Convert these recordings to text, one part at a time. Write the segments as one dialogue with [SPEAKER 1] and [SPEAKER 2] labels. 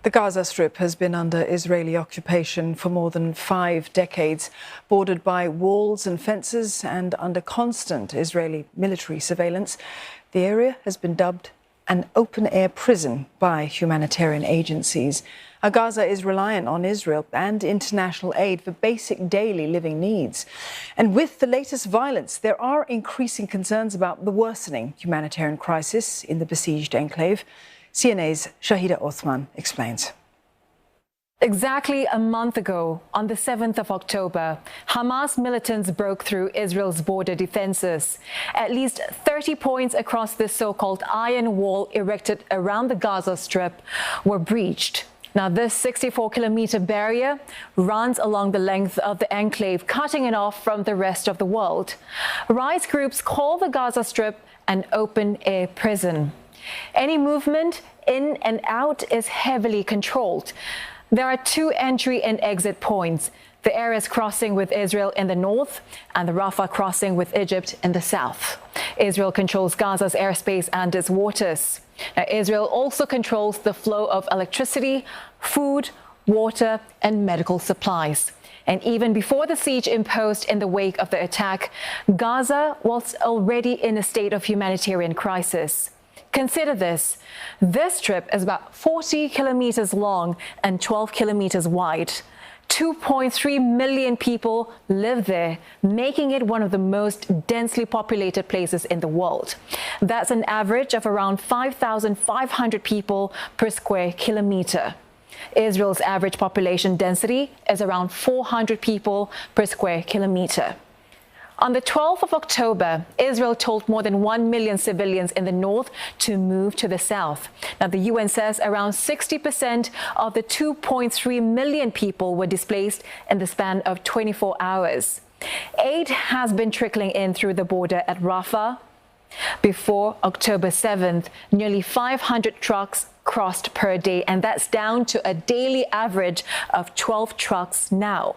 [SPEAKER 1] The Gaza Strip has been under Israeli occupation for more than 5 decades, bordered by walls and fences and under constant Israeli military surveillance. The area has been dubbed an open-air prison by humanitarian agencies. Gaza is reliant on Israel and international aid for basic daily living needs. And with the latest violence, there are increasing concerns about the worsening humanitarian crisis in the besieged enclave. CNA's Shahida Othman explains.
[SPEAKER 2] Exactly a month ago, on the 7th of October, Hamas militants broke through Israel's border defenses. At least 30 points across the so-called iron wall erected around the Gaza Strip were breached. Now, this 64-kilometer barrier runs along the length of the enclave, cutting it off from the rest of the world. Rights groups call the Gaza Strip an open-air prison. Any movement in and out is heavily controlled. There are 2 entry and exit points, the Erez crossing with Israel in the north and the Rafah crossing with Egypt in the south. Israel controls Gaza's airspace and its waters. Now, Israel also controls the flow of electricity, food, water and medical supplies. And even before the siege imposed in the wake of the attack, Gaza was already in a state of humanitarian crisis. Consider this. This strip is about 40 kilometers long and 12 kilometers wide. 2.3 million people live there, making it one of the most densely populated places in the world. That's an average of around 5,500 people per square kilometer. Israel's average population density is around 400 people per square kilometer. On the 12th of October, Israel told more than 1 million civilians in the north to move to the south. Now, the UN says around 60% of the 2.3 million people were displaced in the span of 24 hours. Aid has been trickling in through the border at Rafah. Before October 7th, nearly 500 trucks crossed per day, and that's down to a daily average of 12 trucks now.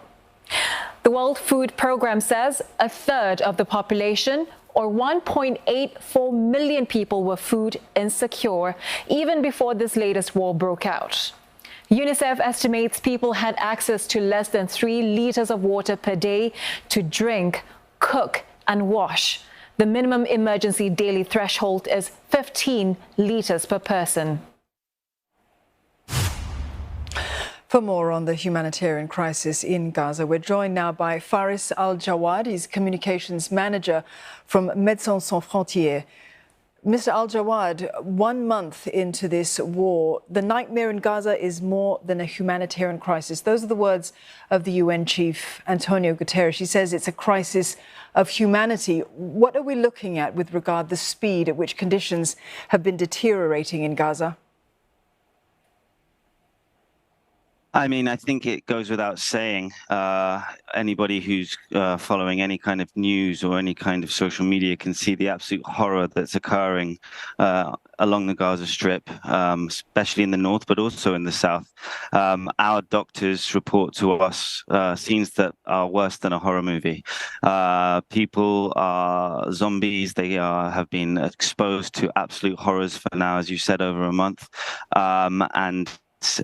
[SPEAKER 2] The World Food Programme says a third of the population, or 1.84 million people, were food insecure even before this latest war broke out. UNICEF estimates people had access to less than 3 liters of water per day to drink, cook and wash. The minimum emergency daily threshold is 15 liters per person.
[SPEAKER 1] For more on the humanitarian crisis in Gaza, we're joined now by Faris Al-Jawad. He's communications manager from Médecins Sans Frontières. Mr. Al-Jawad, 1 month into this war, the nightmare in Gaza is more than a humanitarian crisis. Those are the words of the UN chief, Antonio Guterres. He says it's a crisis of humanity. What are we looking at with regard to the speed at which conditions have been deteriorating in Gaza?
[SPEAKER 3] I mean, I think it goes without saying, anybody who's following any kind of news or any kind of social media can see the absolute horror that's occurring along the Gaza Strip, especially in the north, but also in the south. Our doctors report to us scenes that are worse than a horror movie. People are zombies. They have been exposed to absolute horrors for now, as you said, over a month. And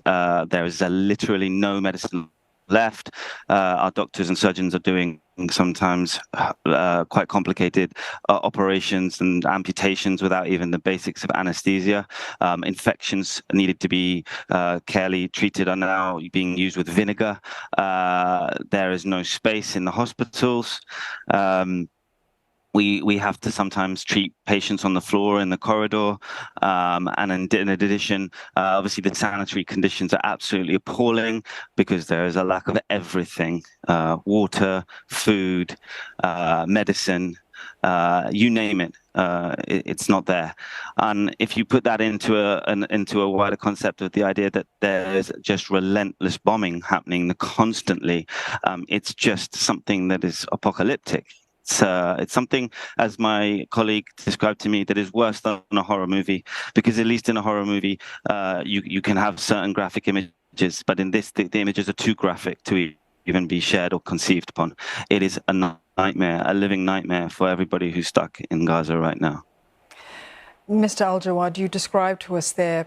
[SPEAKER 3] there is literally no medicine left. Our doctors and surgeons are doing sometimes quite complicated operations and amputations without even the basics of anesthesia. Infections needed to be carefully treated are now being used with vinegar. There is no space in the hospitals. We have to sometimes treat patients on the floor in the corridor. And in addition, obviously the sanitary conditions are absolutely appalling because there is a lack of everything, water, food, medicine, you name it. It's not there. And if you put that into a wider concept of the idea that there's just relentless bombing happening constantly, it's just something that is apocalyptic. It's something, as my colleague described to me, that is worse than a horror movie, because at least in a horror movie, you can have certain graphic images, but in this, the images are too graphic to even be shared or conceived upon. It is a nightmare, a living nightmare for everybody who's stuck in Gaza right now.
[SPEAKER 1] Mr. Al-Jawad, you described to us there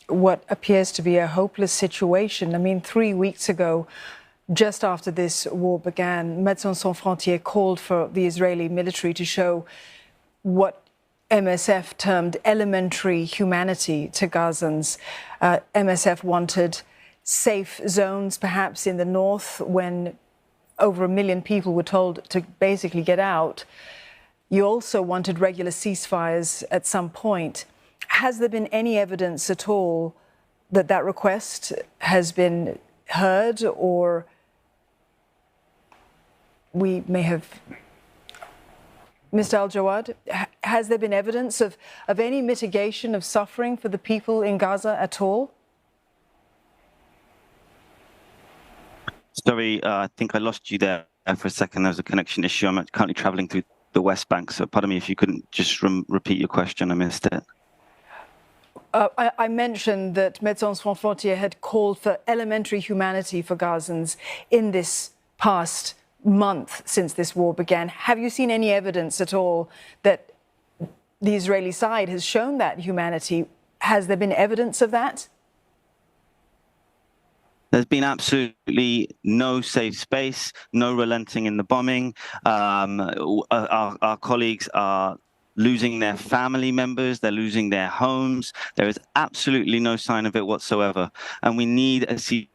[SPEAKER 1] what appears to be a hopeless situation. I mean, 3 weeks ago, just after this war began, Médecins Sans Frontières called for the Israeli military to show what MSF termed elementary humanity to Gazans. MSF wanted safe zones, perhaps in the north, when over 1 million people were told to basically get out. You also wanted regular ceasefires at some point. Has there been any evidence at all that that request has been heard, or we may have... Mr. Al-Jawad, has there been evidence of any mitigation of suffering for the people in Gaza at all?
[SPEAKER 3] Sorry, I think I lost you there for a second. There was a connection issue. I'm currently traveling through the West Bank, so pardon me if you couldn't just repeat your question. I missed it.
[SPEAKER 1] I mentioned that Médecins Sans Frontières had called for elementary humanity for Gazans in this past month since this war began. Have you seen any evidence at all that the Israeli side has shown that humanity? Has there been evidence of that?
[SPEAKER 3] There's been absolutely no safe space, no relenting in the bombing. Our colleagues are losing their family members, they're losing their homes. There is absolutely no sign of it whatsoever. And we need a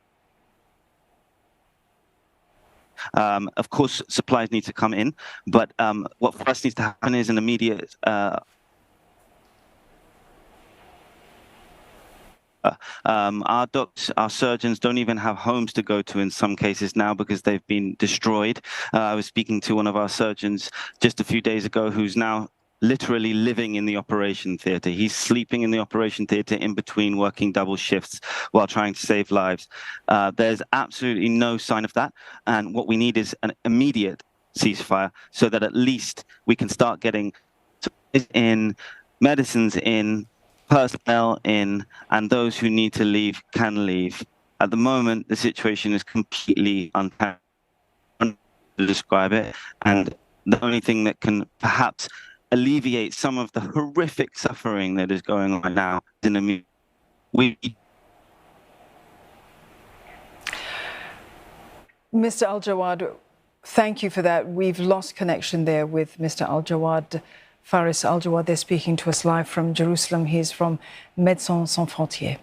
[SPEAKER 3] of course, supplies need to come in, but what first needs to happen is an immediate our doctors, our surgeons don't even have homes to go to in some cases now because they've been destroyed. I was speaking to one of our surgeons just a few days ago who's now literally living in the operation theater. He's sleeping in the operation theater in between working double shifts while trying to save lives. There's absolutely no sign of that. And what we need is an immediate ceasefire so that at least we can start getting in, medicines in, personnel in, and those who need to leave can leave. At the moment, the situation is completely untenable to describe it. And the only thing that can perhaps alleviate some of the horrific suffering that is going on right now is
[SPEAKER 1] Mr. Al-Jawad, thank you for that. We've lost connection there with Mr. Al-Jawad. Faris Al-Jawad, they're speaking to us live from Jerusalem. He's from Médecins Sans Frontières.